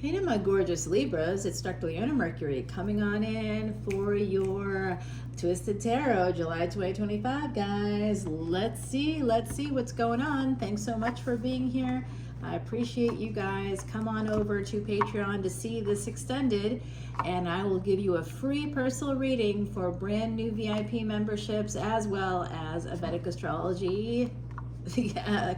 Hey to my gorgeous Libras, it's Dr. Leona Mercury coming on in for your Twisted Tarot, July 2025, guys. Let's see what's going on. Thanks so much for being here. I appreciate you guys. Come on over to Patreon to see this extended, and I will give you a free personal reading for brand new VIP memberships, as well as a Vedic Astrology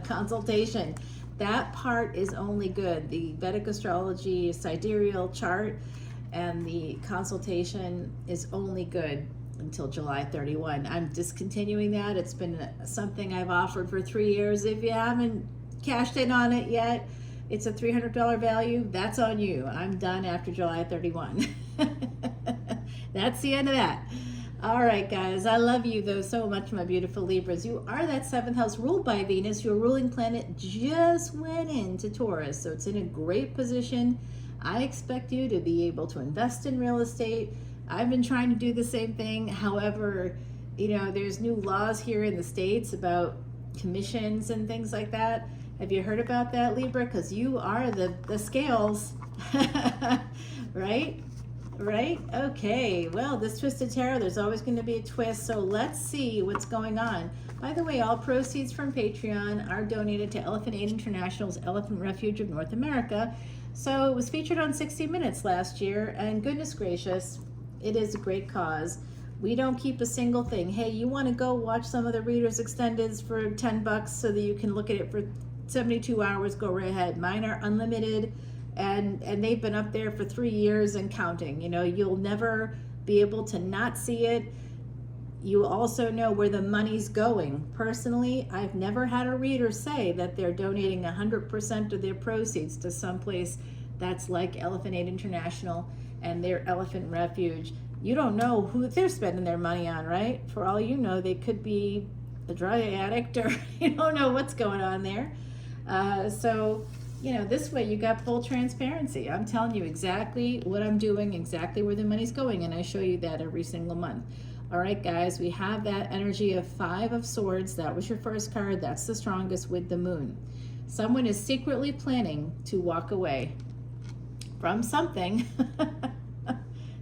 consultation. That part is only good. The Vedic Astrology sidereal chart and the consultation is only good until July 31. I'm discontinuing that. It's been something I've offered for 3 years. If you haven't cashed in on it yet, it's a $300 value. That's on you. I'm done after July 31. That's the end of that. All right, guys, I love you, though, so much, my beautiful Libras. You are that 7th house ruled by Venus. Your ruling planet just went into Taurus, so it's in a great position. I expect you to be able to invest in real estate. I've been trying to do the same thing. However, you know, there's new laws here in the States about commissions and things like that. Have you heard about that, Libra? Because you are the scales, right? Right? Okay. Well, this Twisted Tarot, there's always going to be a twist. So let's see what's going on. By the way, all proceeds from Patreon are donated to Elephant Aid International's Elephant Refuge of North America. So it was featured on 60 Minutes last year, and goodness gracious, it is a great cause. We don't keep a single thing. Hey, you want to go watch some of the Readers Extendeds for $10 so that you can look at it for 72 hours, go right ahead. Mine are unlimited. And they've been up there for 3 years and counting. You know, you'll never be able to not see it. You also know where the money's going. Personally, I've never had a reader say that they're donating 100% of their proceeds to someplace that's like Elephant Aid International and their Elephant Refuge. You don't know who they're spending their money on, right? For all you know, they could be a drug addict, or you don't know what's going on there. So, you know, this way you got full transparency. I'm telling you exactly what I'm doing, exactly where the money's going, and I show you that every single month. All right, guys, we have that energy of 5 of Swords. That was your first card. That's the strongest with the Moon. Someone is secretly planning to walk away from something.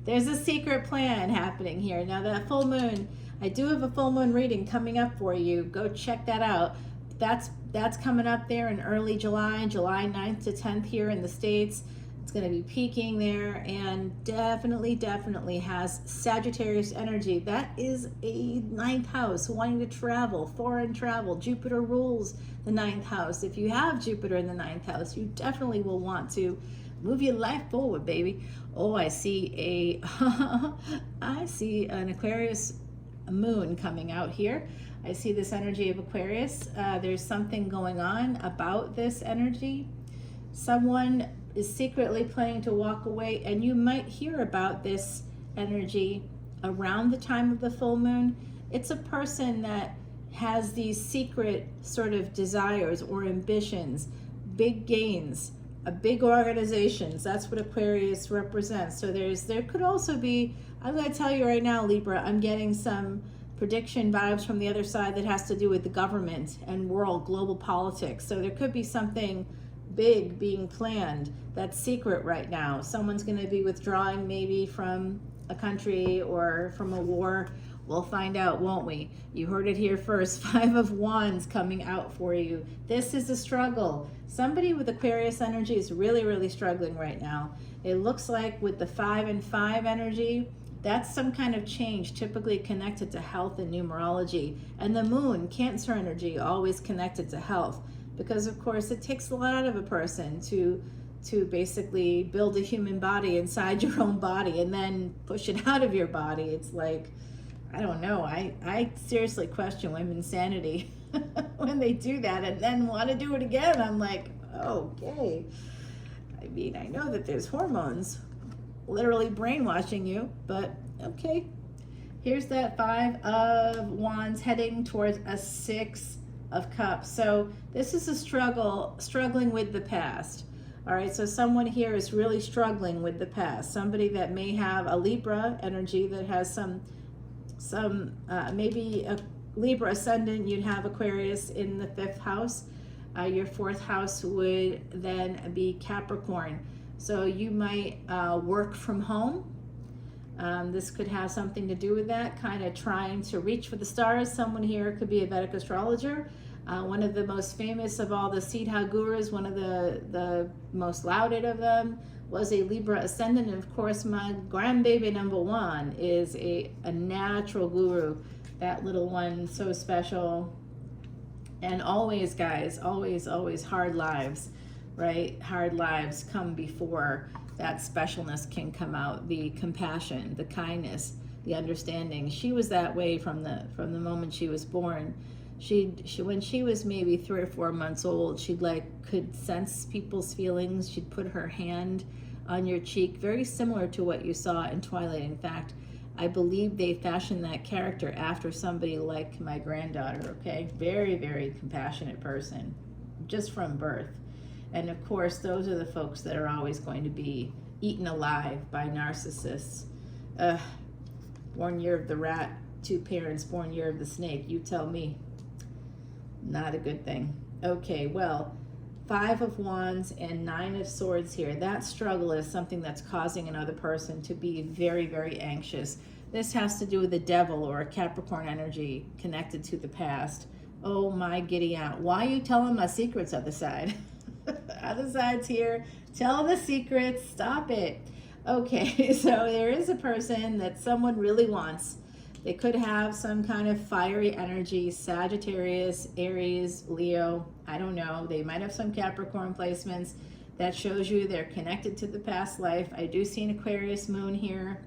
There's a secret plan happening here. Now, that full moon, I do have a full moon reading coming up for you. Go check that out. That's coming up there in early July 9th to 10th here in the States. It's going to be peaking there, and definitely has Sagittarius energy. That is a 9th house, wanting to travel, foreign travel. Jupiter rules the 9th house. If you have Jupiter in the 9th house, you definitely will want to move your life forward, baby. Oh, I see I see an Aquarius moon coming out here. I see this energy of Aquarius. There's something going on about this energy. Someone is secretly planning to walk away, and you might hear about this energy around the time of the full moon. It's a person that has these secret sort of desires or ambitions, big gains, big organizations. That's what Aquarius represents. So there could also be, I'm going to tell you right now, Libra, I'm getting some prediction vibes from the other side that has to do with the government and world global politics. So there could be something big being planned that's secret right now. Someone's going to be withdrawing maybe from a country or from a war. We'll find out, won't we? You heard it here first. 5 of Wands coming out for you. This is a struggle. Somebody with Aquarius energy is really struggling right now. It looks like with the 5 and 5 energy, that's some kind of change, typically connected to health and numerology. And the Moon, Cancer energy, always connected to health. Because, of course, it takes a lot out of a person to basically build a human body inside your own body and then push it out of your body. It's like, I don't know. I seriously question women's sanity when they do that and then want to do it again. I'm like, okay. I mean, I know that there's hormones literally brainwashing you, but okay. Here's that 5 of Wands heading towards a 6 of Cups. So this is a struggling with the past. All right, so someone here is really struggling with the past. Somebody that may have a Libra energy that has some maybe a Libra ascendant. You'd have Aquarius in the 5th house. Your 4th house would then be Capricorn. So you might work from home. This could have something to do with that, kind of trying to reach for the stars. Someone here could be a Vedic astrologer. One of the most famous of all the Siddha gurus, one of the most lauded of them, was a Libra Ascendant. And of course, my grandbaby number one is a natural guru. That little one, so special. And always, guys, always hard lives, right? Hard lives come before that specialness can come out, the compassion, the kindness, the understanding. She was that way from the moment she was born. She when she was maybe 3 or 4 months old, she could sense people's feelings. She'd put her hand on your cheek, very similar to what you saw in Twilight. In fact, I believe they fashioned that character after somebody like my granddaughter, okay? Very compassionate person, just from birth. And of course, those are the folks that are always going to be eaten alive by narcissists. Born year of the rat, 2 parents, born year of the snake. You tell me. Not a good thing. Okay, well, 5 of Wands and 9 of Swords here. That struggle is something that's causing another person to be very anxious. This has to do with the devil or a Capricorn energy connected to the past. Oh my giddy aunt. Why are you telling my secrets, other side? Other side's here. Tell the secrets. Stop it. Okay, so there is a person that someone really wants. They could have some kind of fiery energy, Sagittarius, Aries, Leo, I don't know. They might have some Capricorn placements. That shows you they're connected to the past life. I do see an Aquarius moon here.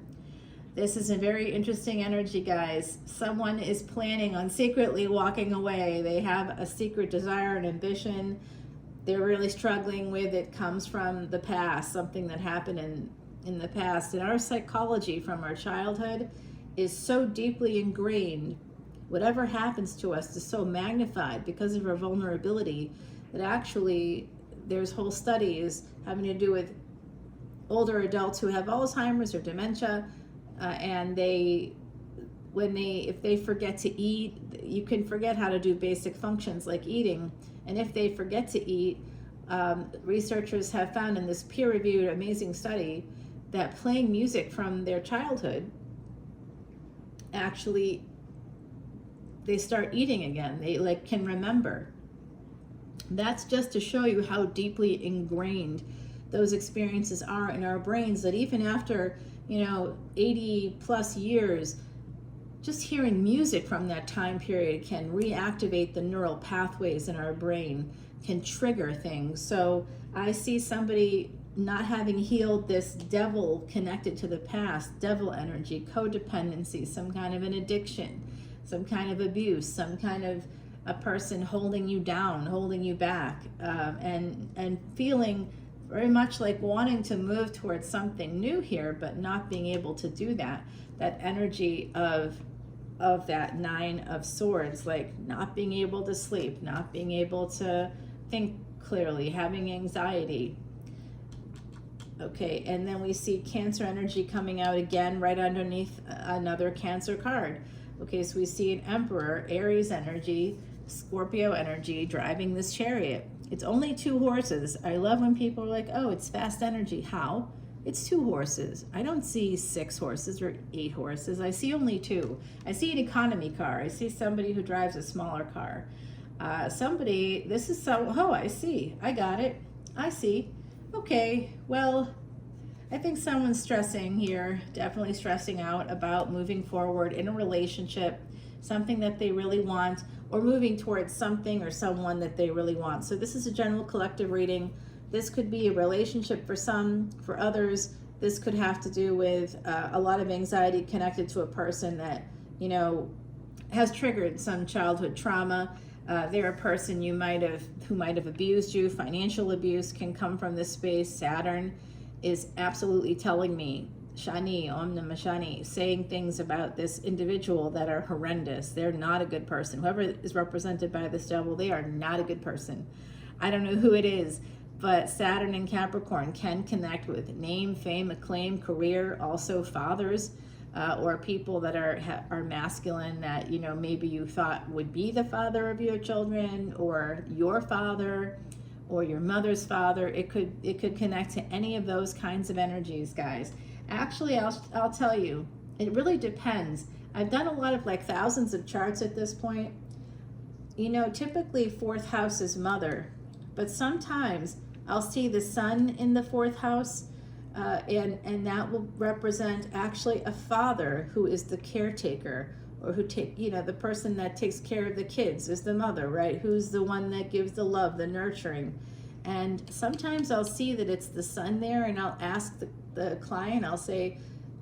This is a very interesting energy, guys. Someone is planning on secretly walking away. They have a secret desire and ambition they're really struggling with. It comes from the past, something that happened in the past. And our psychology from our childhood is so deeply ingrained. Whatever happens to us is so magnified because of our vulnerability that actually there's whole studies having to do with older adults who have Alzheimer's or dementia, and if they forget to eat, you can forget how to do basic functions like eating. And if they forget to eat, researchers have found in this peer-reviewed amazing study that playing music from their childhood, actually they start eating again. They can remember. That's just to show you how deeply ingrained those experiences are in our brains, that even after 80 plus years, just hearing music from that time period can reactivate the neural pathways in our brain, can trigger things. So I see somebody not having healed this devil connected to the past, devil energy, codependency, some kind of an addiction, some kind of abuse, some kind of a person holding you down, holding you back, and feeling very much like wanting to move towards something new here, but not being able to do that. That energy of that 9 of Swords, like not being able to sleep, not being able to think clearly, having anxiety. Okay, and then we see Cancer energy coming out again right underneath another Cancer card. Okay, so we see an Emperor, Aries energy, Scorpio energy driving this chariot. It's only 2 horses. I love when people are like, oh, it's fast energy. How? It's 2 horses. I don't see 6 horses or 8 horses. I see only 2. I see an economy car. I see somebody who drives a smaller car. Oh, I see. I got it. I see. Okay, well, I think someone's stressing here, definitely stressing out about moving forward in a relationship, something that they really want, or moving towards something or someone that they really want. So this is a general collective reading. This could be a relationship for some, for others. This could have to do with a lot of anxiety connected to a person that, has triggered some childhood trauma. They're a person who might have abused you. Financial abuse can come from this space. Saturn is absolutely telling me, Shani, Om Namah Shani, saying things about this individual that are horrendous. They're not a good person. Whoever is represented by this devil, they are not a good person. I don't know who it is, but Saturn and Capricorn can connect with name, fame, acclaim, career, also fathers, or people that are masculine that, maybe you thought would be the father of your children, or your father, or your mother's father. It could connect to any of those kinds of energies, guys. Actually, I'll tell you, it really depends. I've done a lot of like thousands of charts at this point. You know, typically fourth house is mother, but sometimes I'll see the sun in the fourth house, and that will represent actually a father who is the caretaker, or the person that takes care of the kids is the mother, right? Who's the one that gives the love, the nurturing. And sometimes I'll see that it's the sun there, and I'll ask the client, I'll say,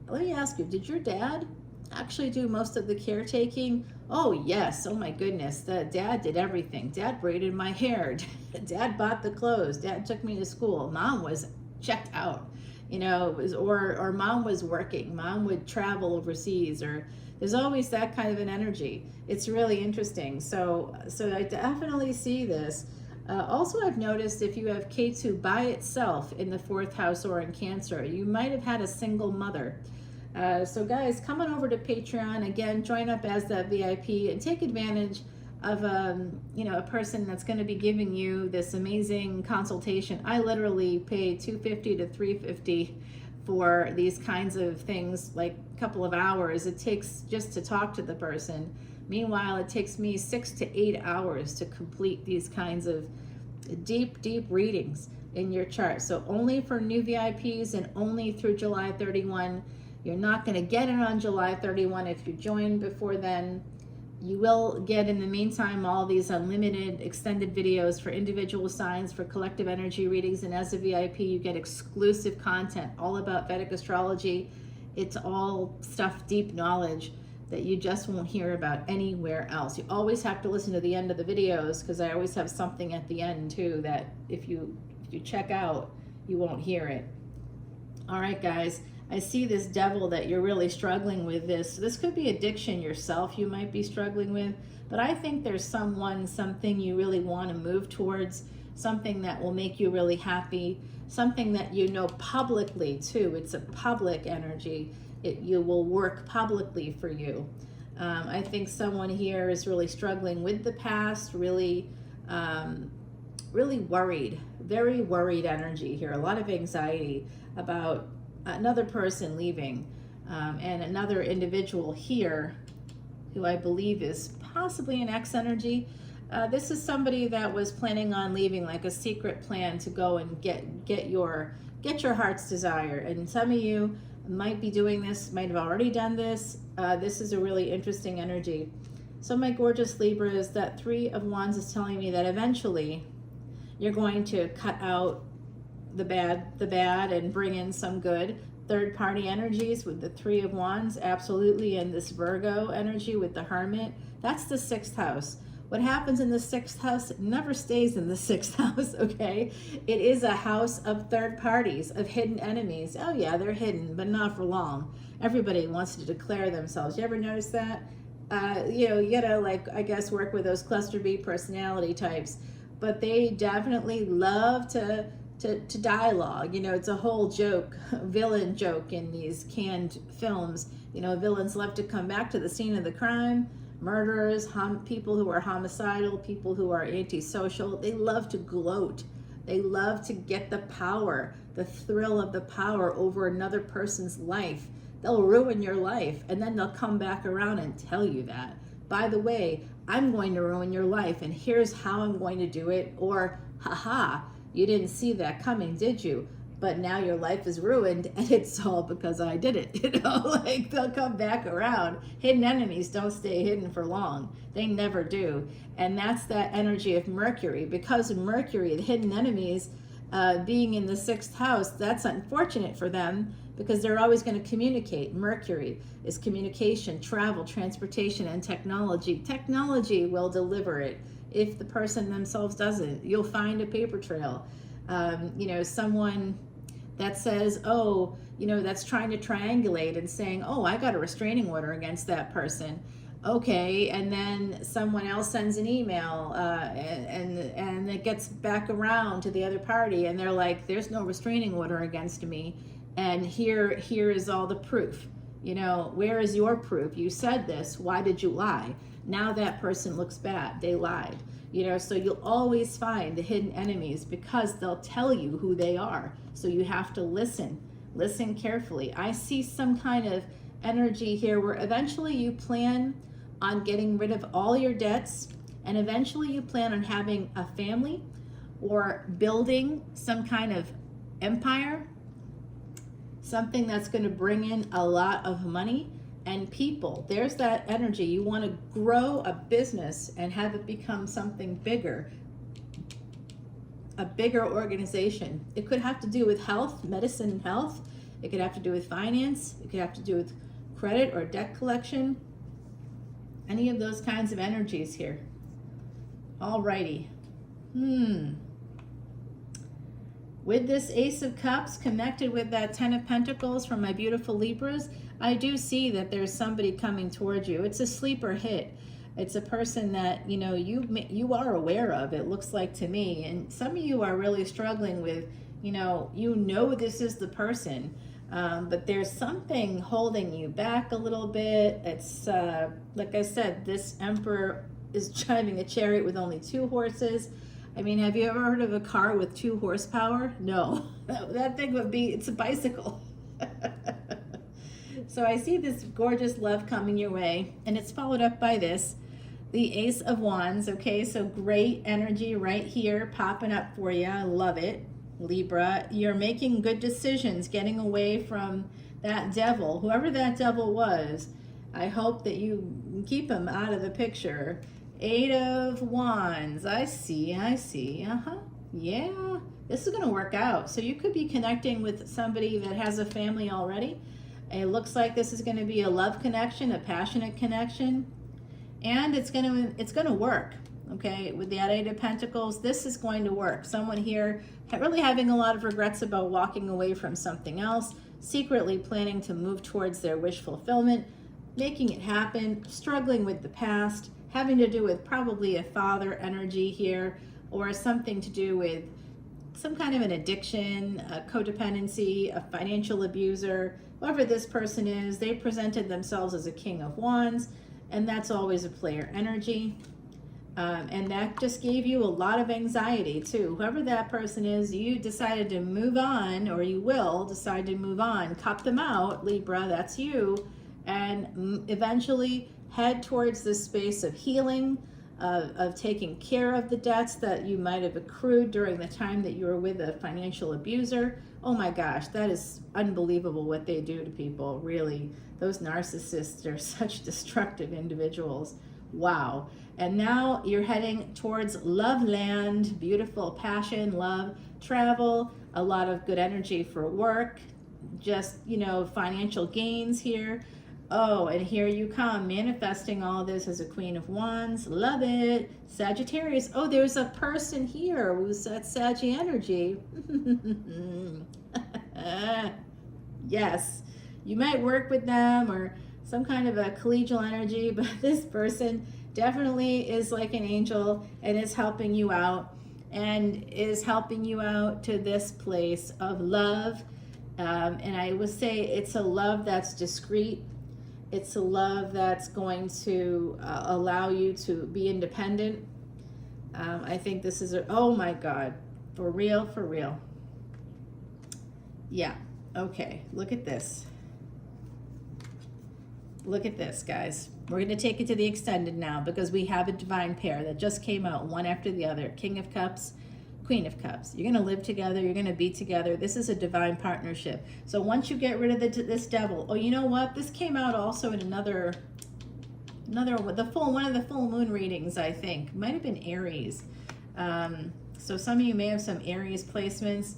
let me ask you, did your dad actually do most of the caretaking? Oh yes, oh my goodness, the dad did everything. Dad braided my hair, dad bought the clothes, dad took me to school, mom was checked out, or mom was working, mom would travel overseas, or there's always that kind of an energy. It's really interesting. So I definitely see this. Also, I've noticed if you have K2 by itself in the fourth house or in Cancer, you might have had a single mother. So guys, come on over to Patreon. Again, join up as that VIP and take advantage of a person that's going to be giving you this amazing consultation. I literally pay $250 to $350 for these kinds of things, like a couple of hours it takes just to talk to the person. Meanwhile, it takes me 6 to 8 hours to complete these kinds of deep readings in your chart. So only for new VIPs and only through July 31. You're not going to get it on July 31 if you join before then. You will get, in the meantime, all these unlimited extended videos for individual signs, for collective energy readings, and as a VIP, you get exclusive content all about Vedic astrology. It's all stuff, deep knowledge that you just won't hear about anywhere else. You always have to listen to the end of the videos, because I always have something at the end too that if you check out, you won't hear it. All right, guys. I see this devil that you're really struggling with. This could be addiction yourself you might be struggling with, but I think there's something you really want to move towards, something that will make you really happy, something that you know publicly too. It's a public energy. You will work publicly for you. I think someone here is really struggling with the past, really worried, very worried energy here, a lot of anxiety about another person leaving, and another individual here who I believe is possibly an ex energy. This is somebody that was planning on leaving, like a secret plan to go and get your heart's desire. And some of you might be doing this, might have already done this. This is a really interesting energy. So my gorgeous Libras, that 3 of Wands is telling me that eventually you're going to cut out the bad and bring in some good. Third party energies with the 3 of Wands, absolutely, and this Virgo energy with the Hermit, that's the 6th house. What happens in the 6th house never stays in the 6th house, okay? It is a house of third parties, of hidden enemies. Oh yeah, they're hidden, but not for long. Everybody wants to declare themselves. You ever notice that? You gotta, like, I guess, work with those cluster B personality types, but they definitely love to dialogue. It's a whole joke, villain joke in these canned films. Villains love to come back to the scene of the crime. Murderers, people who are homicidal, people who are antisocial, they love to gloat. They love to get the power, the thrill of the power over another person's life. They'll ruin your life, and then they'll come back around and tell you that. By the way, I'm going to ruin your life, and here's how I'm going to do it. Or, haha, you didn't see that coming, did you? But now your life is ruined, and it's all because I did it. Like, they'll come back around. Hidden enemies don't stay hidden for long. They never do. And that's that energy of Mercury. Because of Mercury, the hidden enemies being in the 6th house, that's unfortunate for them, because they're always going to communicate. Mercury is communication, travel, transportation, and technology. Technology will deliver it. If the person themselves doesn't, you'll find a paper trail. Someone that says, oh, that's trying to triangulate and saying, oh, I got a restraining order against that person. Okay, and then someone else sends an email and it gets back around to the other party, and they're like, there's no restraining order against me, and here is all the proof. Where is your proof? You said this. Why did you lie? Now that person looks bad. They lied. So you'll always find the hidden enemies because they'll tell you who they are. So you have to listen carefully. I see some kind of energy here where eventually you plan on getting rid of all your debts, and eventually you plan on having a family or building some kind of empire, something that's going to bring in a lot of money and people. There's that energy. You want to grow a business and have it become something bigger, a bigger organization. It could have to do with health, medicine and health. It could have to do with finance. It could have to do with credit or debt collection. Any of those kinds of energies here. Alrighty. With this Ace of Cups connected with that Ten of Pentacles from my beautiful Libras, I do see that there's somebody coming towards you. It's a sleeper hit. It's a person that, you are aware of, it looks like to me. And some of you are really struggling with, this is the person. But there's something holding you back a little bit. It's, like I said, this Emperor is driving a chariot with only 2 horses. I mean, have you ever heard of a car with 2 horsepower? No, that thing it's a bicycle. So I see this gorgeous love coming your way, and it's followed up by the Ace of Wands. Okay, so great energy right here popping up for you. I love it. Libra, you're making good decisions, getting away from that devil, whoever that devil was. I hope that you keep him out of the picture. 8 of Wands, I see, yeah, this is going to work out. So you could be connecting with somebody that has a family already. It looks like this is going to be a love connection, a passionate connection, and it's going to work. Okay, with the 8 of Pentacles, this is going to work. Someone here really having a lot of regrets about walking away from something else, secretly planning to move towards their wish fulfillment, making it happen, struggling with the past, having to do with probably a father energy here, or something to do with some kind of an addiction, a codependency, a financial abuser. Whoever this person is, they presented themselves as a King of Wands, and that's always a player energy. And that just gave you a lot of anxiety too. Whoever that person is, you decided to move on, or you will decide to move on. Cut them out, Libra, that's you. And eventually head towards this space of healing, of taking care of the debts that you might have accrued during the time that you were with a financial abuser. Oh my gosh, that is unbelievable what they do to people, really. Those narcissists are such destructive individuals. Wow. And now you're heading towards love land, beautiful passion, love, travel, a lot of good energy for work, just, financial gains here. Oh, and here you come, manifesting all this as a Queen of Wands. Love it. Sagittarius. Oh, there's a person here who's that Saggy energy. Yes, you might work with them or some kind of a collegial energy, but this person definitely is like an angel and is helping you out, and is helping you out to this place of love. And I would say it's a love that's discreet. It's a love that's going to allow you to be independent. I think this is oh my God, for real, for real. Yeah, okay, look at this. Look at this, guys. We're going to take it to the extended now because we have a divine pair that just came out one after the other. King of Cups, Queen of Cups. You're going to live together. You're going to be together. This is a divine partnership. So once you get rid of this devil, oh, you know what? This came out also in one of the full moon readings, I think. Might have been Aries. So some of you may have some Aries placements.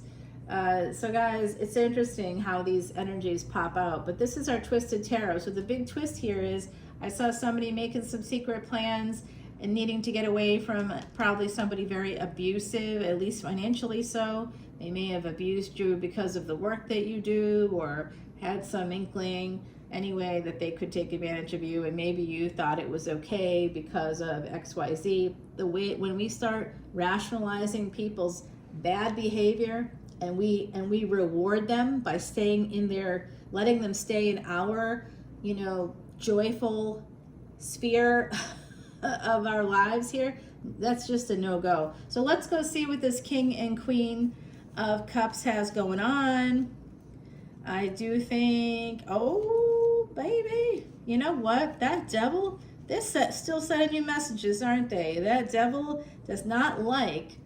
So guys, it's interesting how these energies pop out, but this is our twisted tarot. So the big twist here is I saw somebody making some secret plans and needing to get away from probably somebody very abusive, at least financially so. They may have abused you because of the work that you do, or had some inkling anyway that they could take advantage of you, and maybe you thought it was okay because of XYZ. When we start rationalizing people's bad behavior, and we reward them by staying in their, letting them stay in our, joyful sphere of our lives here, That's just a no-go. So let's go see what this King and Queen of Cups has going on. I do think, oh, baby, you know what? That devil, they're still sending you messages, aren't they? That devil does not like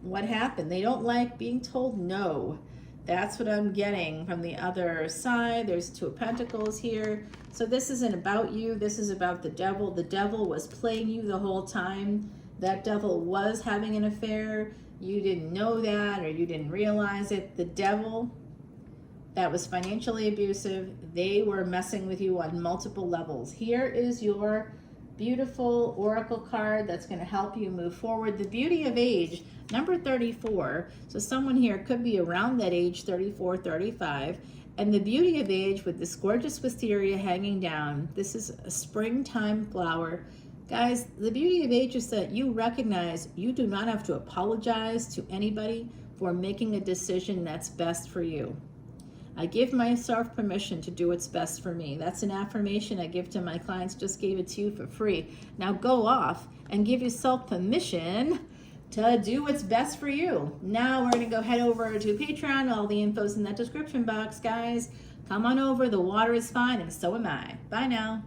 what happened. They don't like being told no. That's what I'm getting from the other side. There's Two of Pentacles here. So this isn't about you. This is about the devil. The devil was playing you the whole time. That devil was having an affair. You didn't know that, or you didn't realize it. The devil that was financially abusive, they were messing with you on multiple levels. Here is your beautiful oracle card that's going to help you move forward. The beauty of age, number 34. So someone here could be around that age, 34, 35. And the beauty of age with this gorgeous wisteria hanging down. This is a springtime flower. Guys, the beauty of age is that you recognize you do not have to apologize to anybody for making a decision that's best for you. I give myself permission to do what's best for me. That's an affirmation I give to my clients. Just gave it to you for free. Now go off and give yourself permission to do what's best for you. Now we're going to go head over to Patreon. All the info's in that description box, guys. Come on over. The water is fine, and so am I. Bye now.